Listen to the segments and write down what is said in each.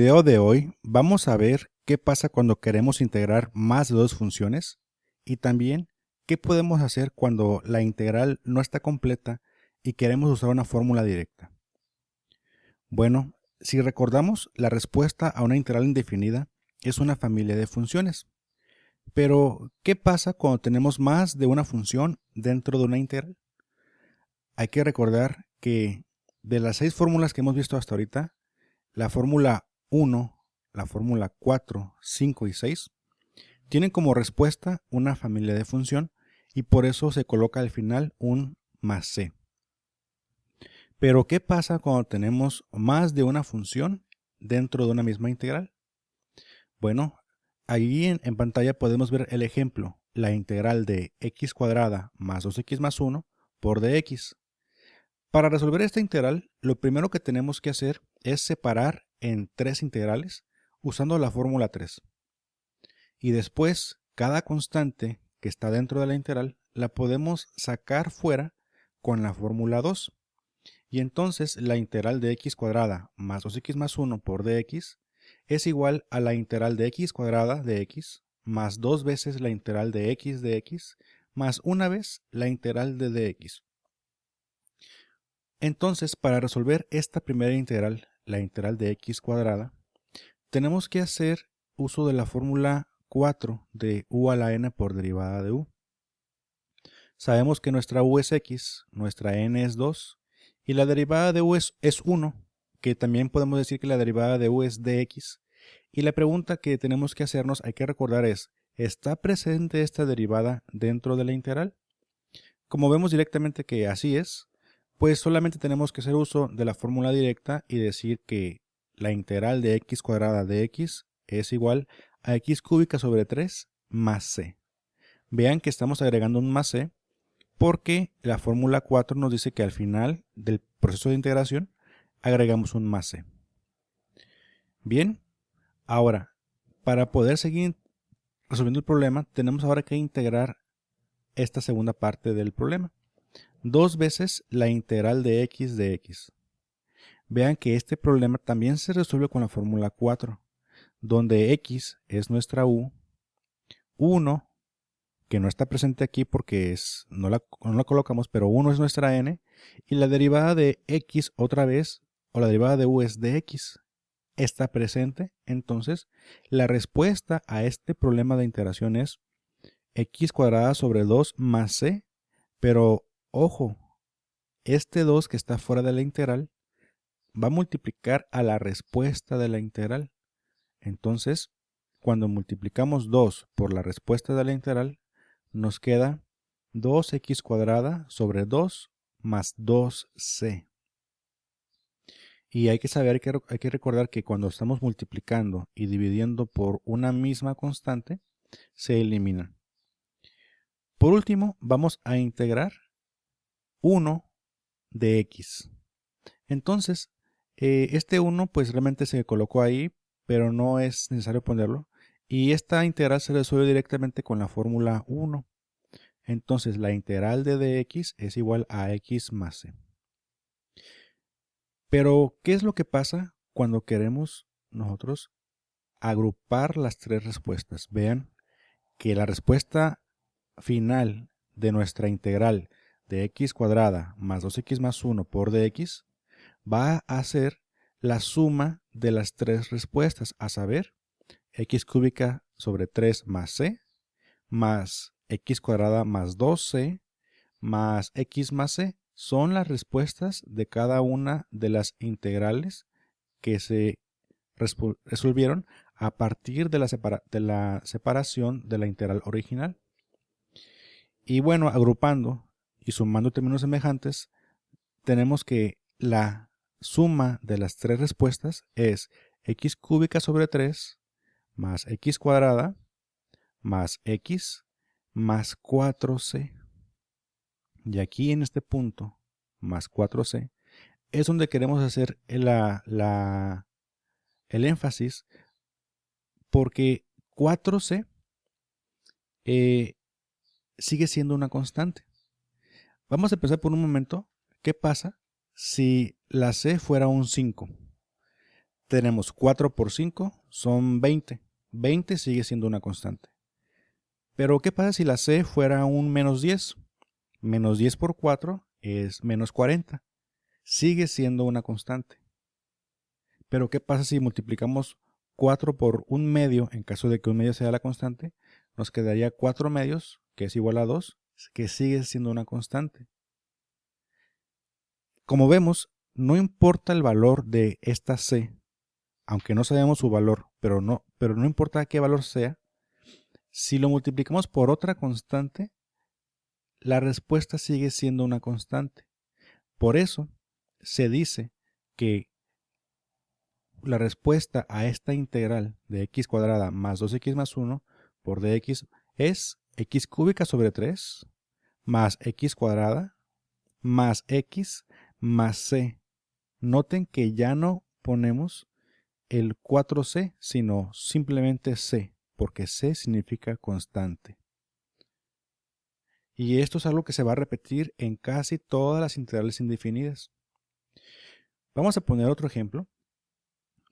video de hoy vamos a ver qué pasa cuando queremos integrar más de dos funciones y también qué podemos hacer cuando la integral no está completa y queremos usar una fórmula directa. Bueno, si recordamos, la respuesta a una integral indefinida es una familia de funciones. Pero, ¿qué pasa cuando tenemos más de una función dentro de una integral? Hay que recordar que de las 6 fórmulas que hemos visto hasta ahorita, la fórmula 1, la fórmula 4, 5 y 6 tienen como respuesta una familia de función y por eso se coloca al final un más c. Pero ¿qué pasa cuando tenemos más de una función dentro de una misma integral? Bueno, ahí en pantalla podemos ver el ejemplo, la integral de x cuadrada más 2x más 1 por dx. Para resolver esta integral, lo primero que tenemos que hacer es separar en tres integrales usando la fórmula 3. Y después, cada constante que está dentro de la integral la podemos sacar fuera con la fórmula 2. Y entonces la integral de x cuadrada más 2x más 1 por dx es igual a la integral de x cuadrada de x más 2 veces la integral de x más una vez la integral de dx. Entonces, para resolver esta primera integral, la integral de x cuadrada, tenemos que hacer uso de la fórmula 4 de u a la n por derivada de u. Sabemos que nuestra u es x, nuestra n es 2 y la derivada de u es 1, que también podemos decir que la derivada de u es dx. Y la pregunta que tenemos que hacernos, hay que recordar es, ¿está presente esta derivada dentro de la integral? Como vemos directamente que así es, pues solamente tenemos que hacer uso de la fórmula directa y decir que la integral de x cuadrada de x es igual a x cúbica sobre 3 más c. Vean que estamos agregando un más c porque la fórmula 4 nos dice que al final del proceso de integración agregamos un más c. Bien, ahora, para poder seguir resolviendo el problema, tenemos ahora que integrar esta segunda parte del problema. 2 veces la integral de x. Vean que este problema también se resuelve con la fórmula 4, donde x es nuestra u, 1, que no está presente aquí porque no la colocamos, pero 1 es nuestra n, y la derivada de x otra vez, o la derivada de u es de x, está presente. Entonces, la respuesta a este problema de integración es x cuadrada sobre 2 más c, pero ojo, este 2 que está fuera de la integral va a multiplicar a la respuesta de la integral. Entonces, cuando multiplicamos 2 por la respuesta de la integral, nos queda 2x cuadrada sobre 2 más 2c. Y hay que saber, hay que recordar que cuando estamos multiplicando y dividiendo por una misma constante, se eliminan. Por último, vamos a integrar 1 de x. Entonces, este 1 pues realmente se colocó ahí, pero no es necesario ponerlo. Y esta integral se resuelve directamente con la fórmula 1. Entonces la integral de dx es igual a x más c. Pero, ¿qué es lo que pasa cuando queremos nosotros agrupar las tres respuestas? Vean que la respuesta final de nuestra integral de x cuadrada más 2x más 1 por dx va a ser la suma de las tres respuestas, a saber, x cúbica sobre 3 más c, más x cuadrada más 2c, más x más c, son las respuestas de cada una de las integrales que se resolvieron a partir de la separación de la integral original. Y bueno, agrupando y sumando términos semejantes, tenemos que la suma de las tres respuestas es x cúbica sobre 3 más x cuadrada más x más 4c. Y aquí en este punto, más 4c, es donde queremos hacer el énfasis, porque 4c sigue siendo una constante. Vamos a pensar por un momento, ¿qué pasa si la c fuera un 5? tenemos 4 por 5 son 20. 20 sigue siendo una constante. Pero ¿qué pasa si la c fuera un menos 10? Menos 10 por 4 es menos 40. Sigue siendo una constante. Pero ¿qué pasa si multiplicamos 4 por un medio, en caso de que un medio sea la constante? Nos quedaría 4 medios, que es igual a 2, que sigue siendo una constante. Como vemos, no importa el valor de esta c, aunque no sabemos su valor, pero no importa qué valor sea, si lo multiplicamos por otra constante, la respuesta sigue siendo una constante. Por eso se dice que la respuesta a esta integral de x cuadrada más 2x más 1 por dx es x cúbica sobre 3 más x cuadrada más x más c. Noten que ya no ponemos el 4c, sino simplemente c, porque c significa constante. Y esto es algo que se va a repetir en casi todas las integrales indefinidas. Vamos a poner otro ejemplo.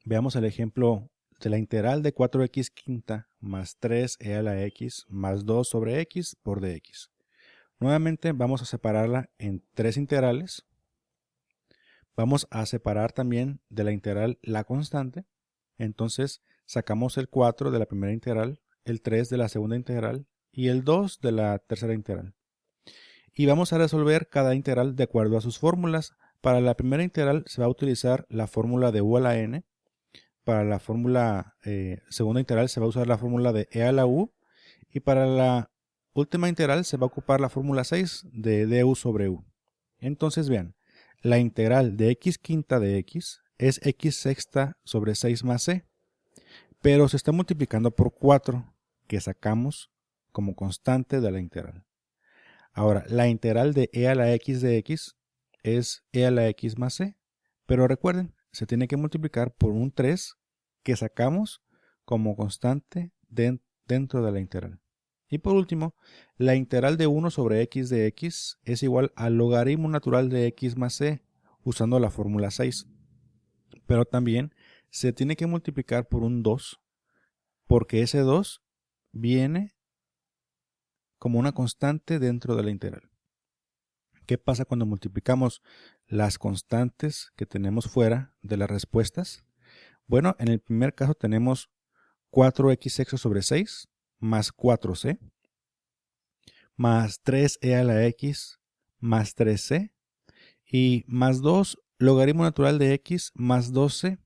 Veamos el ejemplo de la integral de 4x quinta más 3e a la x más 2 sobre x por dx. Nuevamente vamos a separarla en tres integrales. Vamos a separar también de la integral la constante. Entonces sacamos el 4 de la primera integral, el 3 de la segunda integral y el 2 de la tercera integral. Y vamos a resolver cada integral de acuerdo a sus fórmulas. Para la primera integral se va a utilizar la fórmula de u a la n. Para la fórmula segunda integral se va a usar la fórmula de e a la u. Y para la última integral se va a ocupar la fórmula 6 de du sobre u. Entonces vean, la integral de x quinta de x es x sexta sobre 6 más c. Pero se está multiplicando por 4, que sacamos como constante de la integral. Ahora, la integral de e a la x de x es e a la x más c. Pero recuerden, se tiene que multiplicar por un 3 que sacamos como constante dentro de la integral. Y por último, la integral de 1 sobre x de x es igual al logaritmo natural de x más c, usando la fórmula 6. Pero también se tiene que multiplicar por un 2, porque ese 2 viene como una constante dentro de la integral. ¿Qué pasa cuando multiplicamos las constantes que tenemos fuera de las respuestas? Bueno, en el primer caso tenemos 4x sexto sobre 6 más 4c más 3e a la x más 3c y más 2 logaritmo natural de x más 12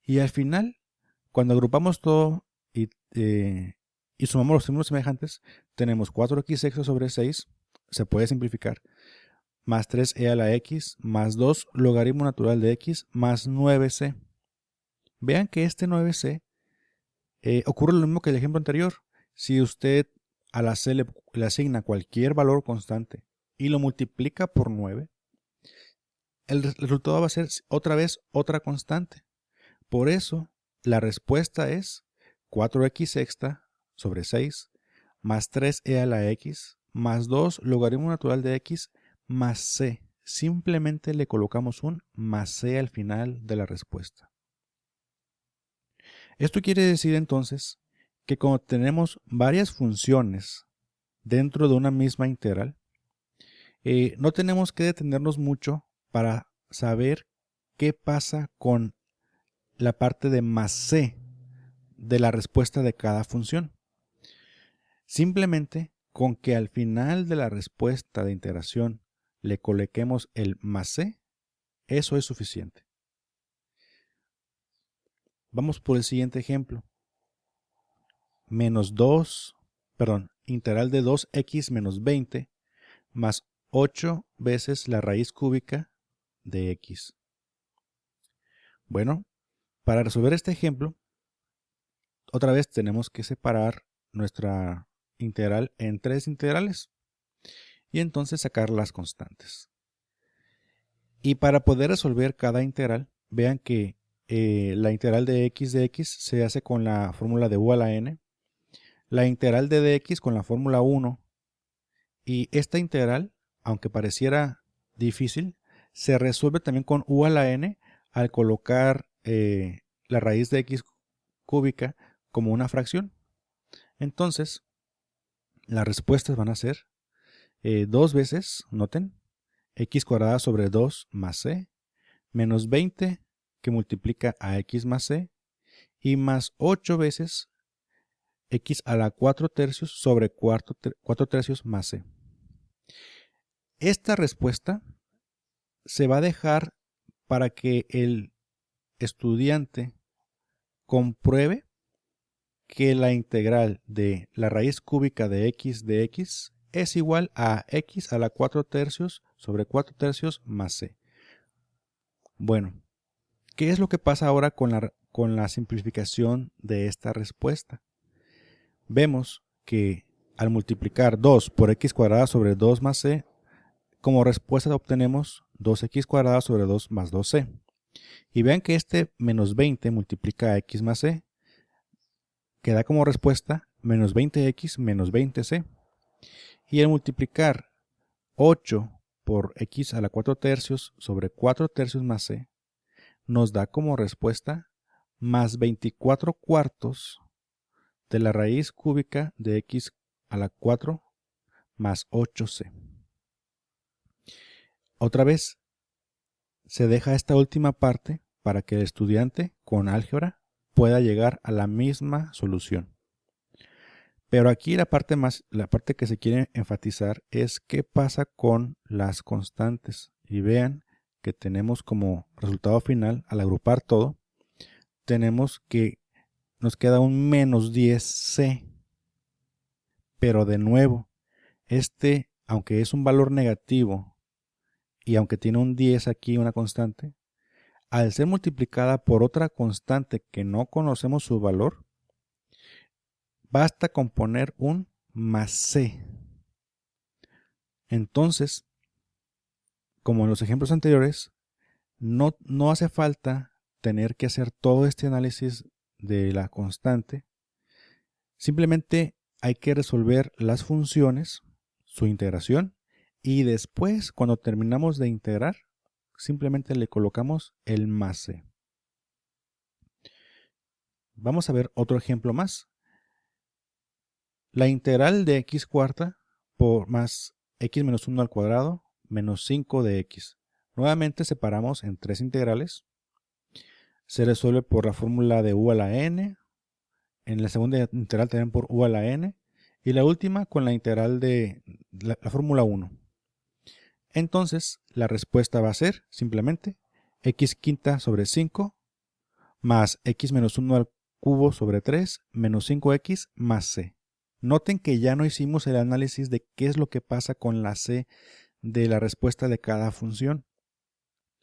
y al final, cuando agrupamos todo y sumamos los términos semejantes, tenemos 4x sexto sobre 6, se puede simplificar, más 3e a la x más 2 logaritmo natural de x más 9c. Vean que este 9c ocurre lo mismo que el ejemplo anterior. Si usted a la c le asigna cualquier valor constante y lo multiplica por 9, el resultado va a ser otra vez otra constante. Por eso la respuesta es 4x sexta sobre 6 más 3e a la x más 2 logaritmo natural de x más c. Simplemente le colocamos un más c al final de la respuesta. Esto quiere decir entonces que cuando tenemos varias funciones dentro de una misma integral, no tenemos que detenernos mucho para saber qué pasa con la parte de más c de la respuesta de cada función. Simplemente con que al final de la respuesta de integración le coloquemos el más c, eso es suficiente. Vamos por el siguiente ejemplo. Integral de 2x menos 20 más 8 veces la raíz cúbica de x. Bueno, para resolver este ejemplo, otra vez tenemos que separar nuestra integral en tres integrales y entonces sacar las constantes. Y para poder resolver cada integral, vean que la integral de x se hace con la fórmula de u a la n, la integral de dx con la fórmula 1, y esta integral, aunque pareciera difícil, se resuelve también con u a la n al colocar la raíz de x cúbica como una fracción. Entonces, las respuestas van a ser 2 veces, noten, x cuadrada sobre 2 más c, menos 20 que multiplica a x más c, y más 8 veces x a la 4 tercios sobre 4 tercios más c. Esta respuesta se va a dejar para que el estudiante compruebe que la integral de la raíz cúbica de x es igual a x a la 4 tercios sobre 4 tercios más c. Bueno, ¿qué es lo que pasa ahora con la simplificación de esta respuesta? Vemos que al multiplicar 2 por x cuadrada sobre 2 más c, como respuesta obtenemos 2x cuadrada sobre 2 más 2c. Y vean que este menos 20 multiplica a x más c, que da como respuesta menos 20x menos 20c. Y al multiplicar 8 por x a la 4 tercios sobre 4 tercios más c, nos da como respuesta más 24 cuartos de la raíz cúbica de x a la 4 más 8c. Otra vez, se deja esta última parte para que el estudiante con álgebra pueda llegar a la misma solución. Pero aquí la parte que se quiere enfatizar es qué pasa con las constantes. Y vean que tenemos como resultado final, al agrupar todo, tenemos que nos queda un menos 10c. Pero de nuevo, aunque es un valor negativo y aunque tiene un 10 aquí, una constante, al ser multiplicada por otra constante que no conocemos su valor, basta con poner un más c. Entonces, como en los ejemplos anteriores, no hace falta tener que hacer todo este análisis de la constante. Simplemente hay que resolver las funciones, su integración, y después, cuando terminamos de integrar, simplemente le colocamos el más c. Vamos a ver otro ejemplo más. La integral de x cuarta por más x menos 1 al cuadrado menos 5 de x. Nuevamente separamos en tres integrales. Se resuelve por la fórmula de u a la n. En la segunda integral también por u a la n. Y la última con la integral de la fórmula 1. Entonces la respuesta va a ser simplemente x quinta sobre 5 más x menos 1 al cubo sobre 3 menos 5x más c. Noten que ya no hicimos el análisis de qué es lo que pasa con la c de la respuesta de cada función.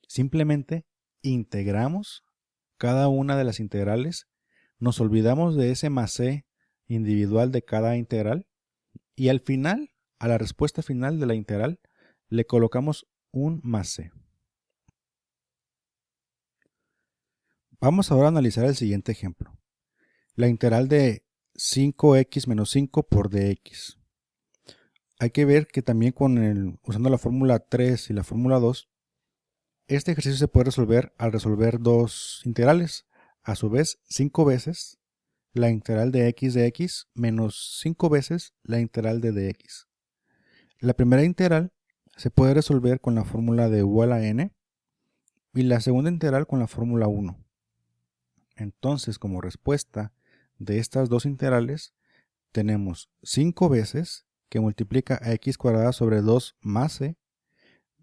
Simplemente integramos cada una de las integrales, nos olvidamos de ese más c individual de cada integral y al final, a la respuesta final de la integral, le colocamos un más c. Vamos ahora a analizar el siguiente ejemplo. La integral de 5x menos 5 por dx. Hay que ver que también usando la fórmula 3 y la fórmula 2, este ejercicio se puede resolver al resolver dos integrales. A su vez, 5 veces la integral de x menos 5 veces la integral de dx. La primera integral se puede resolver con la fórmula de u a la n y la segunda integral con la fórmula 1. Entonces, como respuesta de estas dos integrales, tenemos 5 veces que multiplica a x cuadrada sobre 2 más c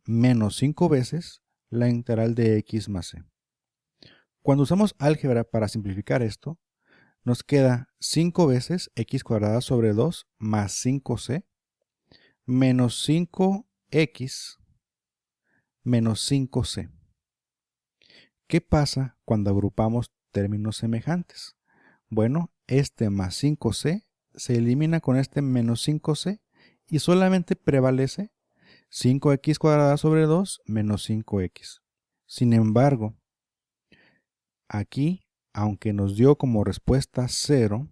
menos 5 veces la integral de x más c. Cuando usamos álgebra para simplificar esto, nos queda 5 veces x cuadrada sobre 2 más 5c menos 5x menos 5c. ¿Qué pasa cuando agrupamos términos semejantes? Bueno, este más 5c se elimina con este menos 5c y solamente prevalece 5x cuadrada sobre 2 menos 5x. Sin embargo, aquí, aunque nos dio como respuesta 0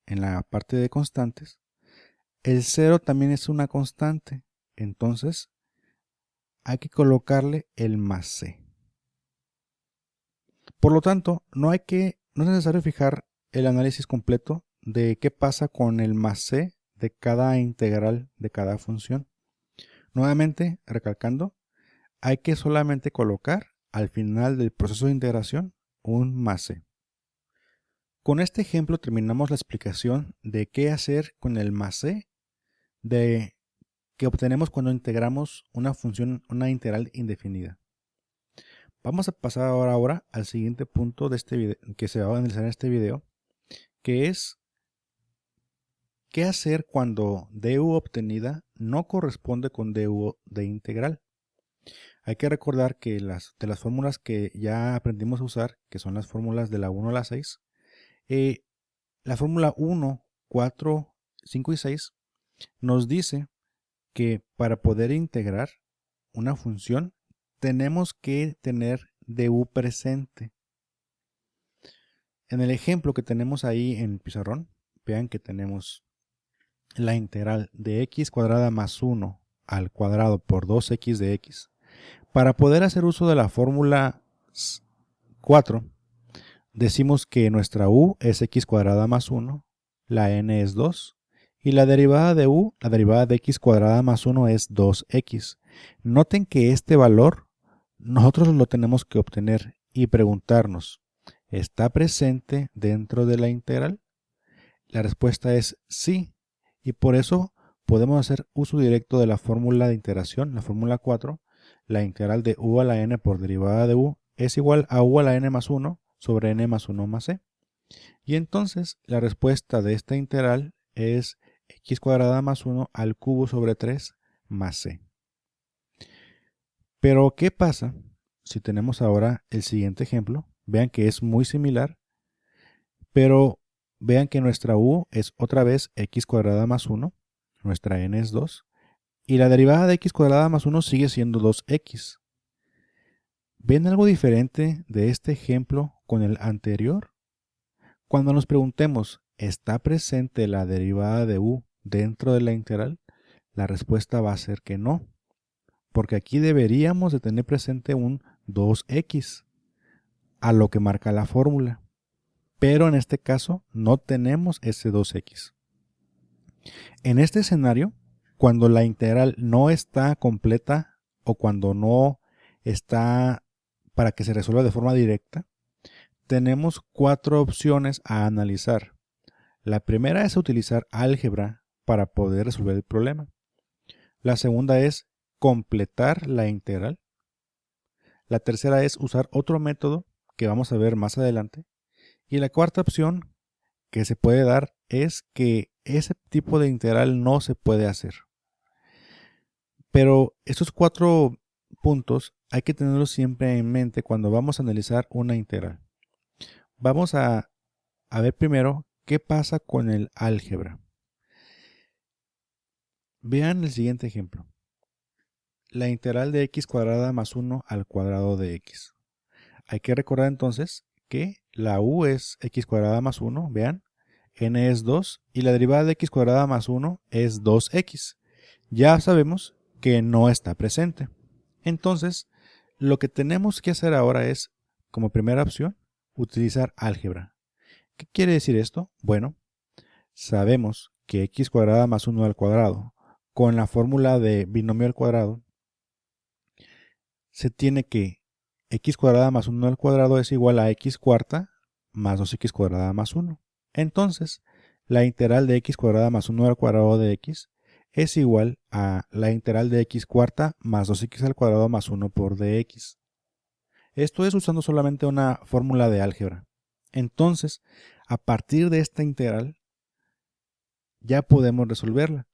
en la parte de constantes, el 0 también es una constante. Entonces, hay que colocarle el más c. Por lo tanto, no es necesario fijar el análisis completo de qué pasa con el más c de cada integral de cada función. Nuevamente, recalcando, hay que solamente colocar al final del proceso de integración un más c. Con este ejemplo terminamos la explicación de qué hacer con el más c que obtenemos cuando integramos una función, una integral indefinida. Vamos a pasar ahora al siguiente punto de este video, que se va a analizar en este video, que es qué hacer cuando du obtenida no corresponde con du de integral. Hay que recordar que de las fórmulas que ya aprendimos a usar, que son las fórmulas de la 1 a la 6, la fórmula 1, 4, 5 y 6 nos dice que para poder integrar una función tenemos que tener du presente. En el ejemplo que tenemos ahí en el pizarrón, vean que tenemos la integral de x cuadrada más 1 al cuadrado por 2x de x. Para poder hacer uso de la fórmula 4, decimos que nuestra u es x cuadrada más 1, la n es 2, y la derivada de u, la derivada de x cuadrada más 1 es 2x. Noten que este valor nosotros lo tenemos que obtener y preguntarnos, ¿está presente dentro de la integral? La respuesta es sí, y por eso podemos hacer uso directo de la fórmula de integración, la fórmula 4, la integral de u a la n por derivada de u es igual a u a la n más 1 sobre n más 1 más c. Y entonces la respuesta de esta integral es x cuadrada más 1 al cubo sobre 3 más c. Pero ¿qué pasa si tenemos ahora el siguiente ejemplo? Vean que es muy similar, pero vean que nuestra u es otra vez x cuadrada más 1, nuestra n es 2, y la derivada de x cuadrada más 1 sigue siendo 2x. ¿Ven algo diferente de este ejemplo con el anterior? Cuando nos preguntemos, ¿está presente la derivada de u dentro de la integral? La respuesta va a ser que no, porque aquí deberíamos de tener presente un 2x, a lo que marca la fórmula. Pero en este caso no tenemos ese 2x. En este escenario, cuando la integral no está completa o cuando no está para que se resuelva de forma directa, tenemos 4 opciones a analizar. La primera es utilizar álgebra para poder resolver el problema. La segunda es completar la integral. La tercera es usar otro método que vamos a ver más adelante. Y la cuarta opción que se puede dar es que ese tipo de integral no se puede hacer. Pero estos 4 puntos hay que tenerlos siempre en mente cuando vamos a analizar una integral. Vamos a ver primero qué pasa con el álgebra. Vean el siguiente ejemplo. La integral de x cuadrada más 1 al cuadrado de x. Hay que recordar entonces que la u es x cuadrada más 1, vean, n es 2 y la derivada de x cuadrada más 1 es 2x. Ya sabemos que no está presente. Entonces, lo que tenemos que hacer ahora es, como primera opción, utilizar álgebra. ¿Qué quiere decir esto? Bueno, sabemos que x cuadrada más 1 al cuadrado, con la fórmula de binomio al cuadrado, se tiene que x cuadrada más 1 al cuadrado es igual a x cuarta más 2x cuadrada más 1. Entonces, la integral de x cuadrada más 1 al cuadrado de x es igual a la integral de x cuarta más 2x al cuadrado más 1 por dx. Esto es usando solamente una fórmula de álgebra. Entonces, a partir de esta integral, ya podemos resolverla.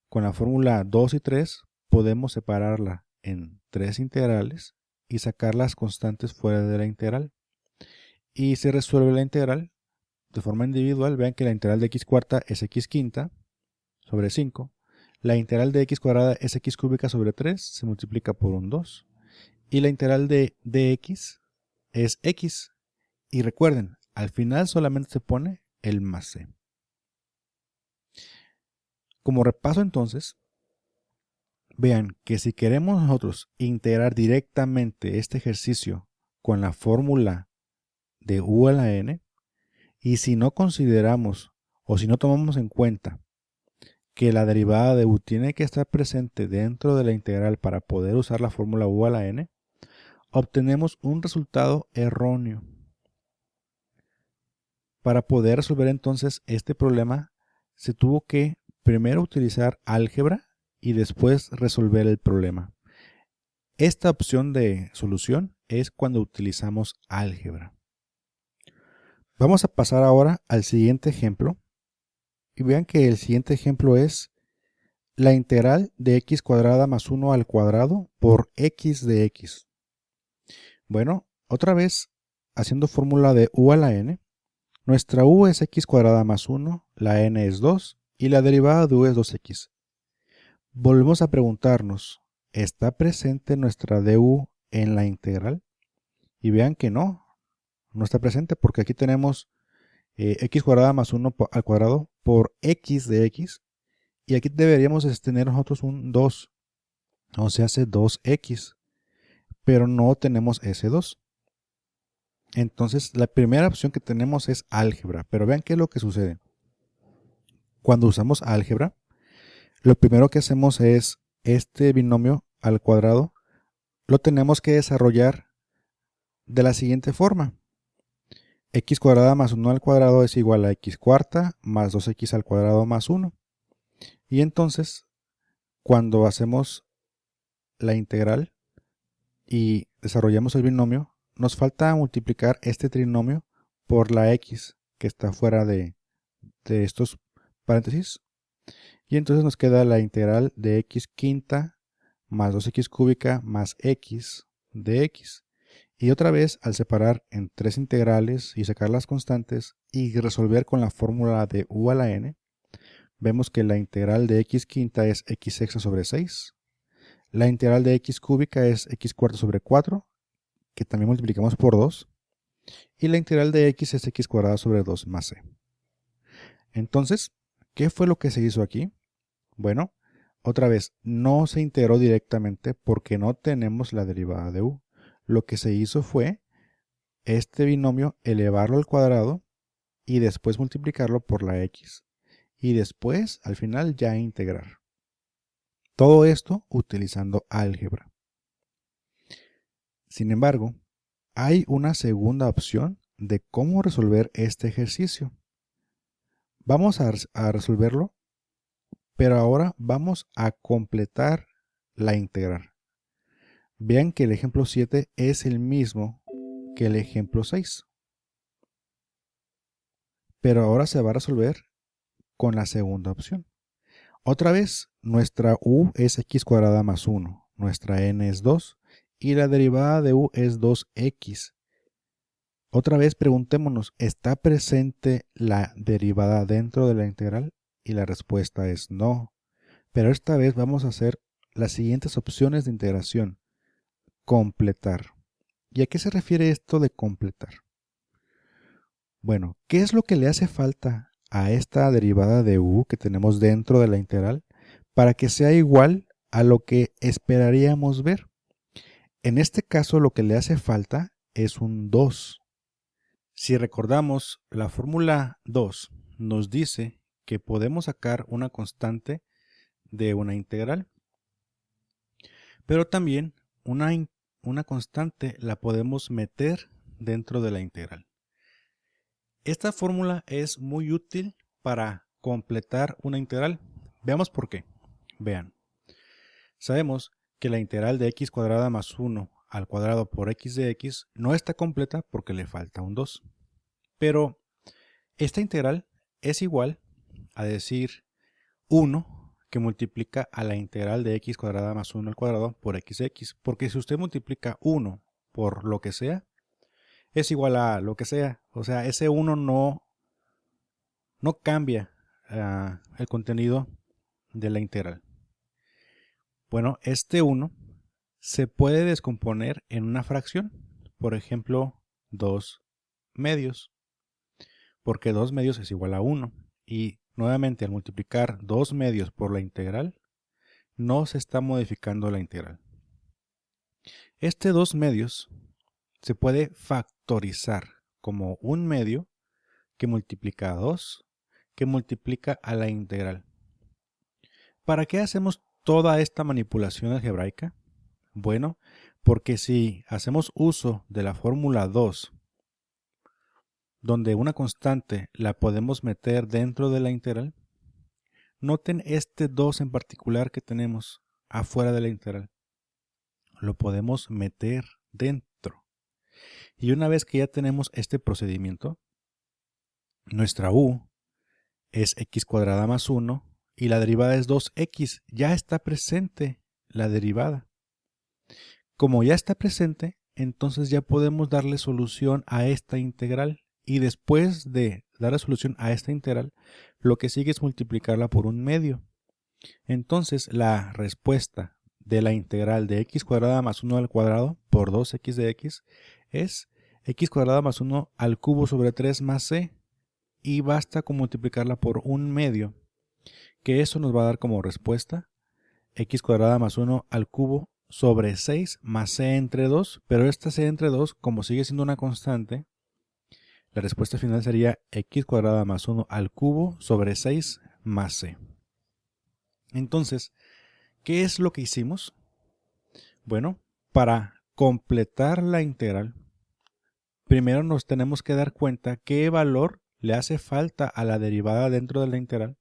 Con la fórmula 2 y 3 podemos separarla en 3 integrales y sacar las constantes fuera de la integral. Y se resuelve la integral de forma individual. Vean que la integral de x cuarta es x quinta sobre 5. La integral de x cuadrada es x cúbica sobre 3, se multiplica por un 2. Y la integral de dx es x. Y recuerden, al final solamente se pone el más c. Como repaso entonces, vean que si queremos nosotros integrar directamente este ejercicio con la fórmula de u a la n, y si no consideramos o si no tomamos en cuenta que la derivada de u tiene que estar presente dentro de la integral para poder usar la fórmula u a la n, obtenemos un resultado erróneo. Para poder resolver entonces este problema, se tuvo que primero utilizar álgebra y después resolver el problema. Esta opción de solución es cuando utilizamos álgebra. Vamos a pasar ahora al siguiente ejemplo. Y vean que el siguiente ejemplo es la integral de x cuadrada más 1 al cuadrado por x de x. Bueno, otra vez, haciendo fórmula de u a la n, nuestra u es x cuadrada más 1, la n es 2 y la derivada de u es 2x. Volvemos a preguntarnos, ¿está presente nuestra du en la integral? Y vean que no está presente porque aquí tenemos x cuadrada más 1 al cuadrado por x de x. Y aquí deberíamos tener nosotros un 2, o sea, hace 2x, pero no tenemos ese 2. Entonces, la primera opción que tenemos es álgebra, pero vean qué es lo que sucede. Cuando usamos álgebra, lo primero que hacemos es este binomio al cuadrado, lo tenemos que desarrollar de la siguiente forma. X cuadrada más 1 al cuadrado es igual a x cuarta más 2x al cuadrado más 1. Y entonces, cuando hacemos la integral y desarrollamos el binomio, nos falta multiplicar este trinomio por la x que está fuera de estos paréntesis. Y entonces nos queda la integral de x quinta más 2x cúbica más x de x. Y otra vez, al separar en tres integrales y sacar las constantes y resolver con la fórmula de u a la n, vemos que la integral de x quinta es x sexta sobre 6. La integral de x cúbica es x cuarta sobre 4, que también multiplicamos por 2. Y la integral de x es x cuadrada sobre 2 más c. Entonces, ¿qué fue lo que se hizo aquí? Bueno, otra vez, no se integró directamente porque no tenemos la derivada de u. Lo que se hizo fue este binomio elevarlo al cuadrado y después multiplicarlo por la x. Y después, al final, ya integrar. Todo esto utilizando álgebra. Sin embargo, hay una segunda opción de cómo resolver este ejercicio. Vamos a resolverlo, pero ahora vamos a completar la integral. Vean que el ejemplo 7 es el mismo que el ejemplo 6. Pero ahora se va a resolver con la segunda opción. Otra vez, nuestra u es x cuadrada más 1, nuestra n es 2 y la derivada de u es 2x. Otra vez preguntémonos, ¿está presente la derivada dentro de la integral? Y la respuesta es no. Pero esta vez vamos a hacer las siguientes opciones de integración. Completar. ¿Y a qué se refiere esto de completar? Bueno, ¿qué es lo que le hace falta a esta derivada de u que tenemos dentro de la integral para que sea igual a lo que esperaríamos ver? En este caso lo que le hace falta es un 2. Si recordamos, la fórmula 2 nos dice que podemos sacar una constante de una integral, pero también una constante la podemos meter dentro de la integral. Esta fórmula es muy útil para completar una integral. Veamos por qué. Vean, sabemos que la integral de x cuadrada más 1 al cuadrado por x de x no está completa porque le falta un 2. Pero esta integral es igual a decir 1 que multiplica a la integral de x cuadrada más 1 al cuadrado por x de x. Porque si usted multiplica 1 por lo que sea, es igual a lo que sea. O sea, ese 1 no cambia el contenido de la integral. Bueno, este 1 se puede descomponer en una fracción. Por ejemplo, 2 medios. Porque 2 medios es igual a 1. Y nuevamente al multiplicar 2 medios por la integral, no se está modificando la integral. Este 2 medios se puede factorizar. como un medio que multiplica a 2, que multiplica a la integral. ¿Para qué hacemos toda esta manipulación algebraica? Bueno, porque si hacemos uso de la fórmula 2, donde una constante la podemos meter dentro de la integral, noten este 2 en particular que tenemos afuera de la integral. Lo podemos meter dentro. Y una vez que ya tenemos este procedimiento, nuestra u es x cuadrada más 1 y la derivada es 2x. Ya está presente la derivada. Como ya está presente, entonces ya podemos darle solución a esta integral. Y después de dar la solución a esta integral, lo que sigue es multiplicarla por un medio. Entonces la respuesta de la integral de x cuadrada más 1 al cuadrado por 2x de x es x cuadrada más 1 al cubo sobre 3 más c. Y basta con multiplicarla por un medio, que eso nos va a dar como respuesta x cuadrada más 1 al cubo sobre 6 más c entre 2, pero esta c entre 2, como sigue siendo una constante, la respuesta final sería x cuadrada más 1 al cubo sobre 6 más c. Entonces, ¿qué es lo que hicimos? Bueno, para completar la integral, primero nos tenemos que dar cuenta qué valor le hace falta a la derivada dentro de la integral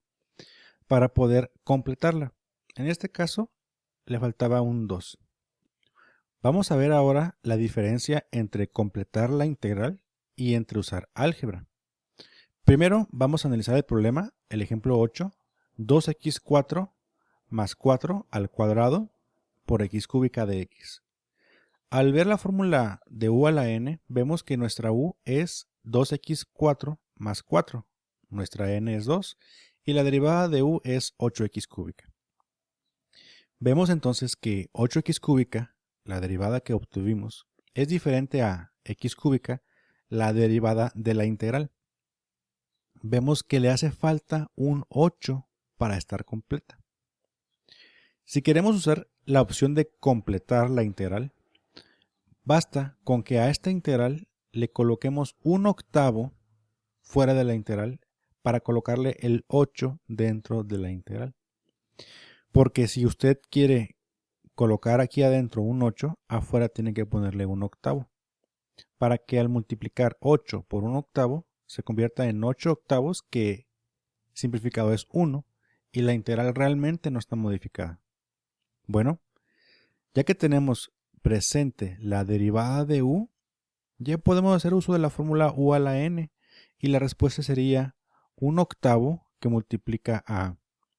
para poder completarla. En este caso, le faltaba un 2. Vamos a ver ahora la diferencia entre completar la integral y entre usar álgebra. Primero vamos a analizar el problema, el ejemplo 8, 2x4 más 4 al cuadrado por x cúbica de x. Al ver la fórmula de u a la n, vemos que nuestra u es 2x4 más 4, nuestra n es 2 y la derivada de u es 8x cúbica. Vemos entonces que 8x cúbica, la derivada que obtuvimos, es diferente a x cúbica, la derivada de la integral. Vemos que le hace falta un 8 para estar completa. Si queremos usar la opción de completar la integral, basta con que a esta integral le coloquemos un octavo fuera de la integral para colocarle el 8 dentro de la integral. Porque si usted quiere colocar aquí adentro un 8, afuera tiene que ponerle un octavo. Para que al multiplicar 8 por un octavo se convierta en 8 octavos, que simplificado es 1, y la integral realmente no está modificada. Bueno, ya que tenemos presente la derivada de u, ya podemos hacer uso de la fórmula u a la n, y la respuesta sería un octavo que multiplica a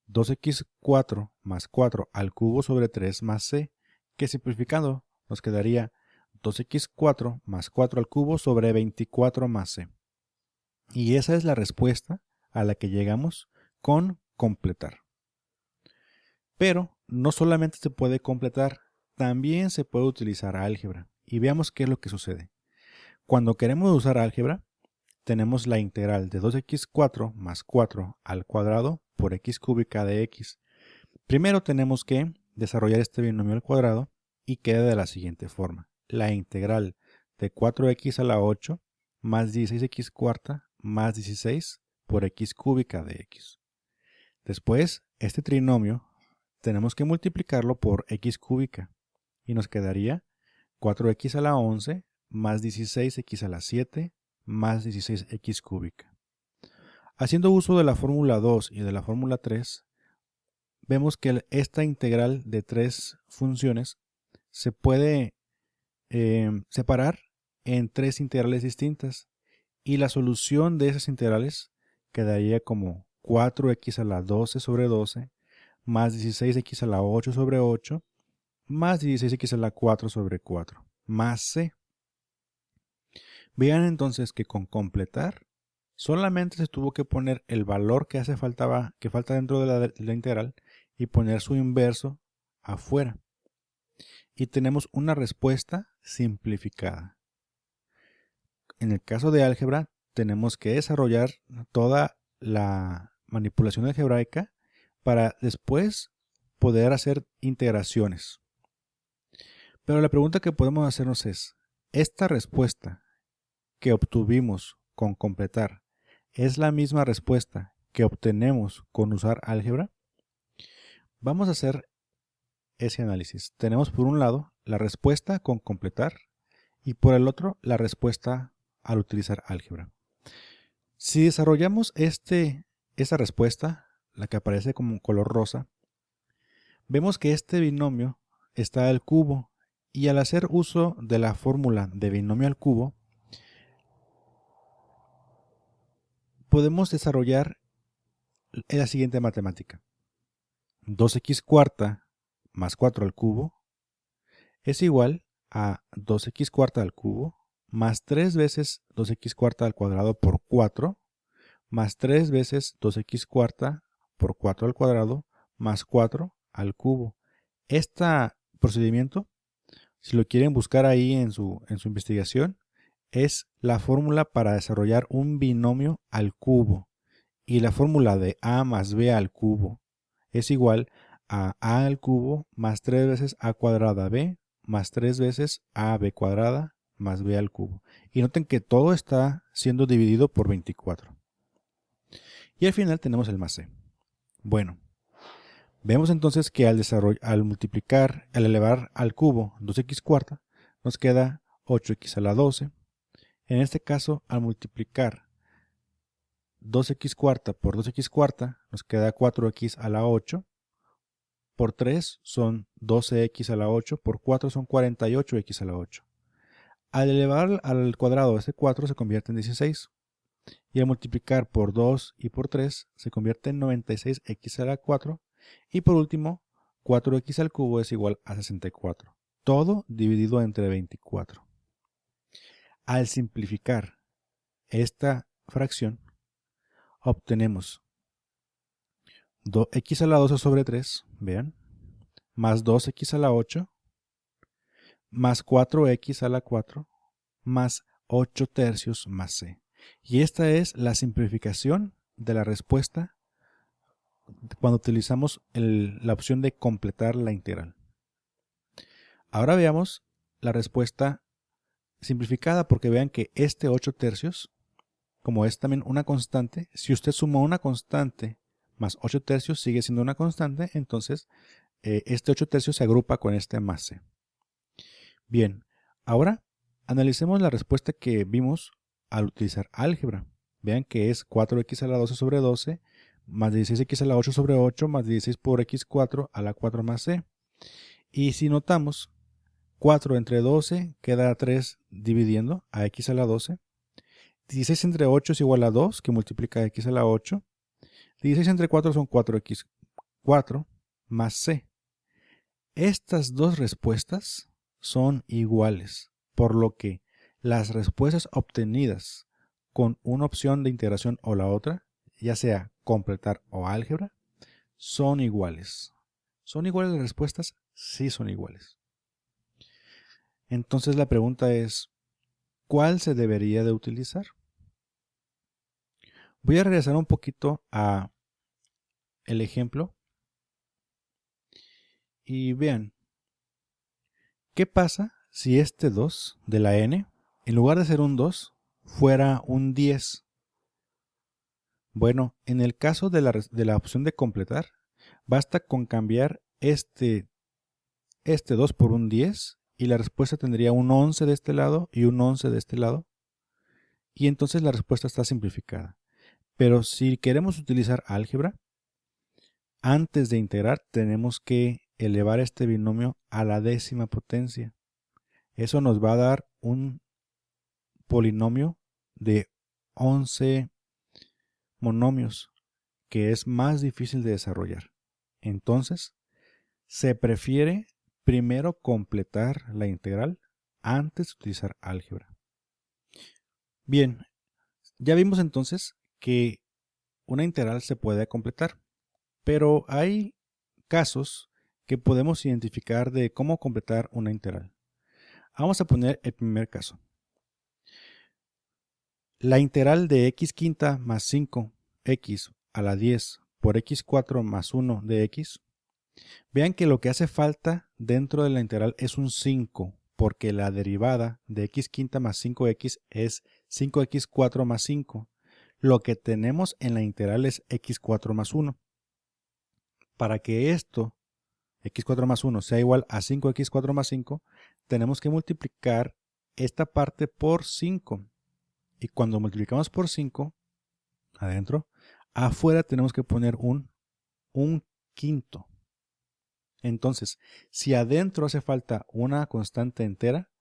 2x4 más 4 al cubo sobre 3 más c, que simplificando nos quedaría 2x4 más 4 al cubo sobre 24 más c. Y esa es la respuesta a la que llegamos con completar. Pero no solamente se puede completar, también se puede utilizar álgebra. Y veamos qué es lo que sucede. Cuando queremos usar álgebra, tenemos la integral de 2x4 más 4 al cuadrado por x cúbica de x. Primero tenemos que desarrollar este binomio al cuadrado y queda de la siguiente forma. La integral de 4x a la 8 más 16x cuarta más 16 por x cúbica de x. Después, este trinomio tenemos que multiplicarlo por x cúbica y nos quedaría 4x a la 11 más 16x a la 7 más 16x cúbica. Haciendo uso de la fórmula 2 y de la fórmula 3, vemos que esta integral de tres funciones se puede separar en tres integrales distintas, y la solución de esas integrales quedaría como 4x a la 12 sobre 12 más 16x a la 8 sobre 8 más 16x a la 4 sobre 4 más c. Vean entonces que con completar solamente se tuvo que poner el valor que falta dentro de la integral y poner su inverso afuera. Y tenemos una respuesta simplificada. En el caso de álgebra, tenemos que desarrollar toda la manipulación algebraica para después poder hacer integraciones. Pero la pregunta que podemos hacernos es, ¿esta respuesta que obtuvimos con completar es la misma respuesta que obtenemos con usar álgebra? Vamos a hacer ese análisis. Tenemos por un lado la respuesta con completar y por el otro la respuesta al utilizar álgebra. Si desarrollamos esta respuesta, la que aparece como color rosa, vemos que este binomio está al cubo y al hacer uso de la fórmula de binomio al cubo, podemos desarrollar la siguiente matemática. 2x cuarta más 4 al cubo es igual a 2x cuarta al cubo más 3 veces 2x cuarta al cuadrado por 4 más 3 veces 2x cuarta por 4 al cuadrado más 4 al cubo. Este procedimiento, si lo quieren buscar ahí en su investigación, es la fórmula para desarrollar un binomio al cubo. Y la fórmula de a más b al cubo es igual a al cubo más 3 veces a cuadrada b más 3 veces ab cuadrada más b al cubo. Y noten que todo está siendo dividido por 24. Y al final tenemos el más c. Bueno, vemos entonces que al multiplicar, al elevar al cubo 2x cuarta, nos queda 8x a la 12. En este caso, al multiplicar 2x cuarta por 2x cuarta, nos queda 4x a la 8. Por 3 son 12x a la 8, por 4 son 48x a la 8. Al elevar al cuadrado este 4 se convierte en 16. Y al multiplicar por 2 y por 3 se convierte en 96x a la 4. Y por último, 4x al cubo es igual a 64. Todo dividido entre 24. Al simplificar esta fracción, obtenemos 2x a la 12 sobre 3, vean, más 2x a la 8, más 4x a la 4, más 8 tercios más c. Y esta es la simplificación de la respuesta cuando utilizamos la opción de completar la integral. Ahora veamos la respuesta simplificada, porque vean que este 8 tercios, como es también una constante, si usted suma una constante más 8 tercios sigue siendo una constante, entonces este 8 tercios se agrupa con este más c. Bien, ahora analicemos la respuesta que vimos al utilizar álgebra. Vean que es 4x a la 12 sobre 12 más 16x a la 8 sobre 8 más 16 por x4 a la 4 más c. Y si notamos, 4 entre 12 queda 3 dividiendo a x a la 12. 16 entre 8 es igual a 2, que multiplica a x a la 8. 16 entre 4 son 4x4 más c. Estas dos respuestas son iguales, por lo que las respuestas obtenidas con una opción de integración o la otra, ya sea completar o álgebra, son iguales. ¿Son iguales las respuestas? Sí, son iguales. Entonces la pregunta es, ¿cuál se debería de utilizar? Voy a regresar un poquito a el ejemplo y vean, ¿qué pasa si este 2 de la n, en lugar de ser un 2, fuera un 10? Bueno, en el caso de la opción de completar, basta con cambiar este 2 por un 10 y la respuesta tendría un 11 de este lado y un 11 de este lado. Y entonces la respuesta está simplificada. Pero si queremos utilizar álgebra, antes de integrar tenemos que elevar este binomio a la décima potencia. Eso nos va a dar un polinomio de 11 monomios, que es más difícil de desarrollar. Entonces, se prefiere primero completar la integral antes de utilizar álgebra. Bien, ya vimos entonces que una integral se puede completar, pero hay casos que podemos identificar de cómo completar una integral. Vamos a poner el primer caso. La integral de x quinta más 5x a la 10 por x4 más 1 de x. Vean que lo que hace falta dentro de la integral es un 5, porque la derivada de x quinta más 5x es 5x4 más 5. Lo que tenemos en la integral es x4 más 1. Para que esto, x4 más 1, sea igual a 5x4 más 5, tenemos que multiplicar esta parte por 5. Y cuando multiplicamos por 5, adentro, afuera tenemos que poner un quinto. Entonces, si adentro hace falta una constante entera,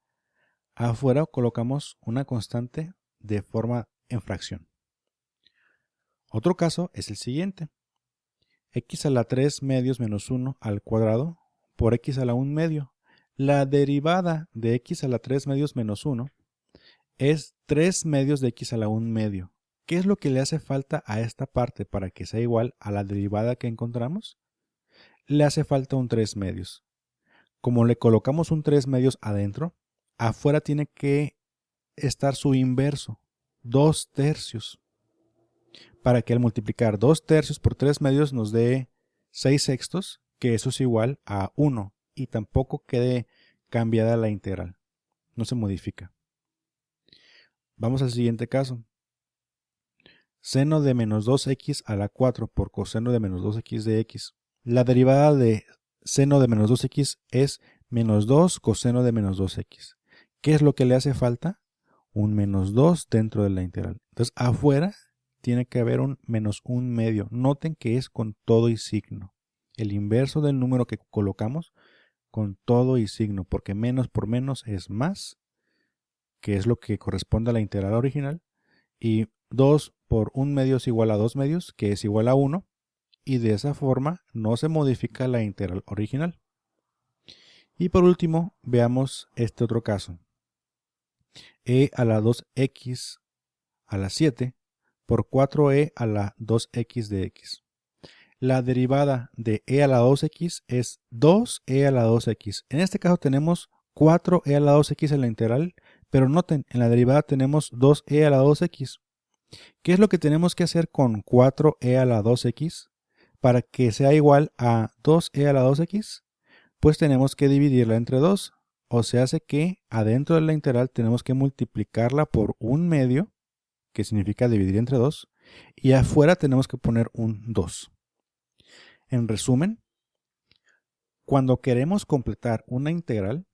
afuera colocamos una constante de forma en fracción. Otro caso es el siguiente. X a la 3 medios menos 1 al cuadrado por x a la 1 medio. La derivada de x a la 3 medios menos 1 es 3 medios de x a la 1 medio. ¿Qué es lo que le hace falta a esta parte para que sea igual a la derivada que encontramos? Le hace falta un 3 medios. Como le colocamos un 3 medios adentro, afuera tiene que estar su inverso, 2 tercios. Para que al multiplicar 2 tercios por 3 medios nos dé 6 sextos, que eso es igual a 1. Y tampoco quede cambiada la integral. No se modifica. Vamos al siguiente caso. Seno de menos 2x a la 4 por coseno de menos 2x de x. La derivada de seno de menos 2x es menos 2 coseno de menos 2x. ¿Qué es lo que le hace falta? Un menos 2 dentro de la integral. Entonces, afuera tiene que haber un menos 1 medio. Noten que es con todo y signo. El inverso del número que colocamos con todo y signo, porque menos por menos es más, que es lo que corresponde a la integral original, y 2 por 1 medio es igual a 2 medios, que es igual a 1, y de esa forma no se modifica la integral original. Y por último, veamos este otro caso. E a la 2x a la 7 por 4e a la 2x de x. La derivada de e a la 2x es 2e a la 2x. En este caso tenemos 4e a la 2x en la integral, pero noten, en la derivada tenemos 2e a la 2x. ¿Qué es lo que tenemos que hacer con 4e a la 2x para que sea igual a 2e a la 2x? Pues tenemos que dividirla entre 2. O se hace que adentro de la integral tenemos que multiplicarla por 1 medio, que significa dividir entre 2, y afuera tenemos que poner un 2. En resumen, cuando queremos completar una integral,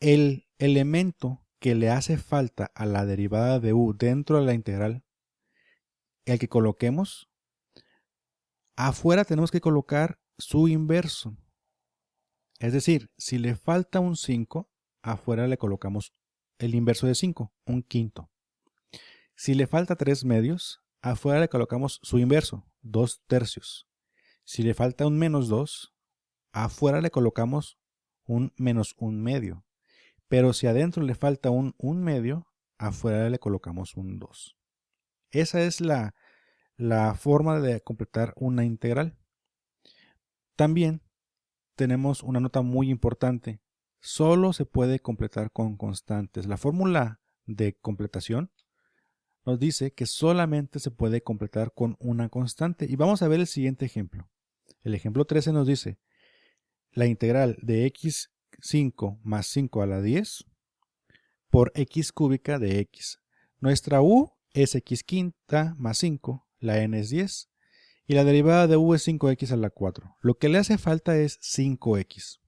el elemento que le hace falta a la derivada de u dentro de la integral, el que coloquemos, afuera tenemos que colocar su inverso. Es decir, si le falta un 5, afuera le colocamos el inverso de 5, un quinto. Si le falta 3 medios, afuera le colocamos su inverso, 2 tercios. Si le falta un menos 2, afuera le colocamos un menos 1 medio. Pero si adentro le falta un 1 medio, afuera le colocamos un 2. Esa es la forma de completar una integral. También tenemos una nota muy importante. Solo se puede completar con constantes. La fórmula de completación nos dice que solamente se puede completar con una constante. Y vamos a ver el siguiente ejemplo. El ejemplo 13 nos dice la integral de x5 más 5 a la 10 por x cúbica de x. Nuestra u es x quinta más 5, la n es 10, y la derivada de u es 5x a la 4. Lo que le hace falta es 5x,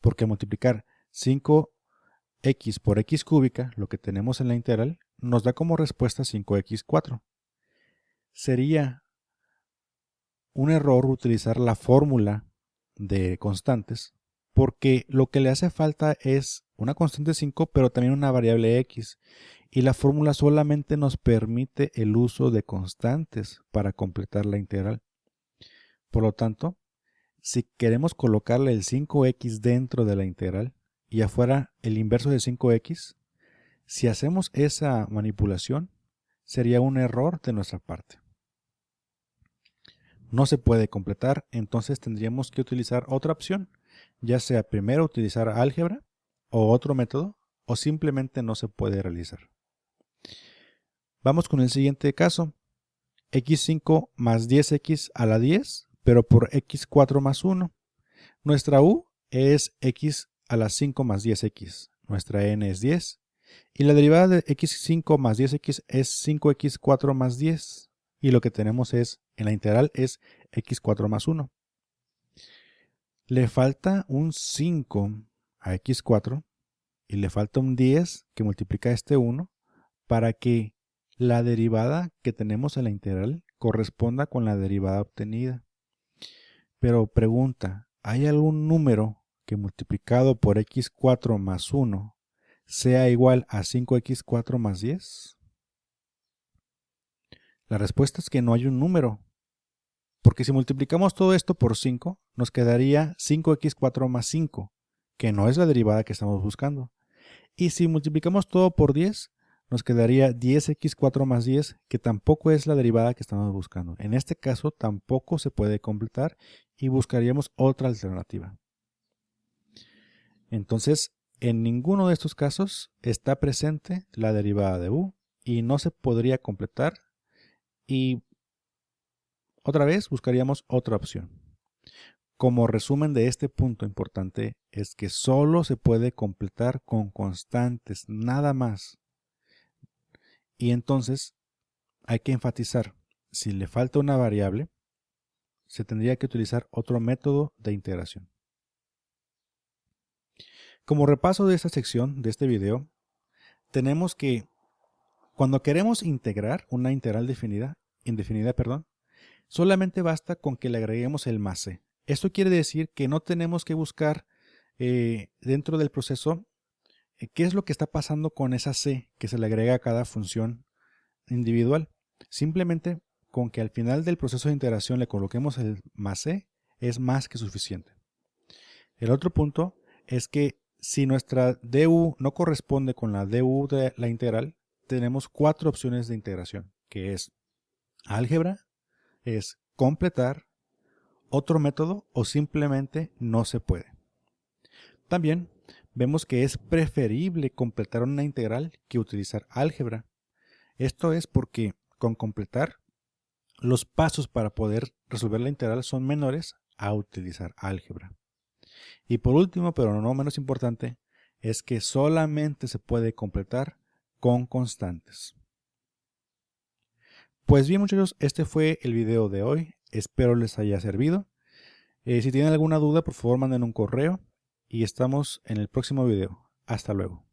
porque multiplicar 5x por x cúbica, lo que tenemos en la integral, nos da como respuesta 5x4. Sería un error utilizar la fórmula de constantes, porque lo que le hace falta es una constante 5, pero también una variable x. Y la fórmula solamente nos permite el uso de constantes para completar la integral. Por lo tanto, si queremos colocarle el 5x dentro de la integral y afuera el inverso de 5x, si hacemos esa manipulación, sería un error de nuestra parte. No se puede completar, entonces tendríamos que utilizar otra opción, ya sea primero utilizar álgebra o otro método, o simplemente no se puede realizar. Vamos con el siguiente caso. x5 más 10x a la 10, pero por x4 más 1. Nuestra u es x a la 5 más 10x. Nuestra n es 10. Y la derivada de x5 más 10x es 5x4 más 10. Y lo que tenemos es, en la integral, es x4 más 1. Le falta un 5 a x4 y le falta un 10 que multiplica este 1 para que la derivada que tenemos en la integral corresponda con la derivada obtenida. Pero pregunta, ¿hay algún número que multiplicado por x4 más 1 sea igual a 5x4 más 10? La respuesta es que no hay un número. Porque si multiplicamos todo esto por 5, nos quedaría 5x4 más 5, que no es la derivada que estamos buscando. Y si multiplicamos todo por 10, nos quedaría 10x4 más 10, que tampoco es la derivada que estamos buscando. En este caso tampoco se puede completar y buscaríamos otra alternativa. Entonces, en ninguno de estos casos está presente la derivada de u y no se podría completar, y otra vez buscaríamos otra opción. Como resumen de este punto importante es que solo se puede completar con constantes, nada más. Y entonces hay que enfatizar, si le falta una variable, se tendría que utilizar otro método de integración. Como repaso de esta sección, de este video, tenemos que cuando queremos integrar una integral indefinida, solamente basta con que le agreguemos el más c. Esto quiere decir que no tenemos que buscar dentro del proceso qué es lo que está pasando con esa c que se le agrega a cada función individual. Simplemente con que al final del proceso de integración le coloquemos el más c es más que suficiente. El otro punto es que si nuestra du no corresponde con la du de la integral, tenemos 4 opciones de integración, que es álgebra, es completar, otro método o simplemente no se puede. También vemos que es preferible completar una integral que utilizar álgebra. Esto es porque con completar los pasos para poder resolver la integral son menores a utilizar álgebra. Y por último, pero no menos importante, es que solamente se puede completar con constantes. Pues bien, muchachos, este fue el video de hoy. Espero les haya servido. Si tienen alguna duda, por favor manden un correo y estamos en el próximo video. Hasta luego.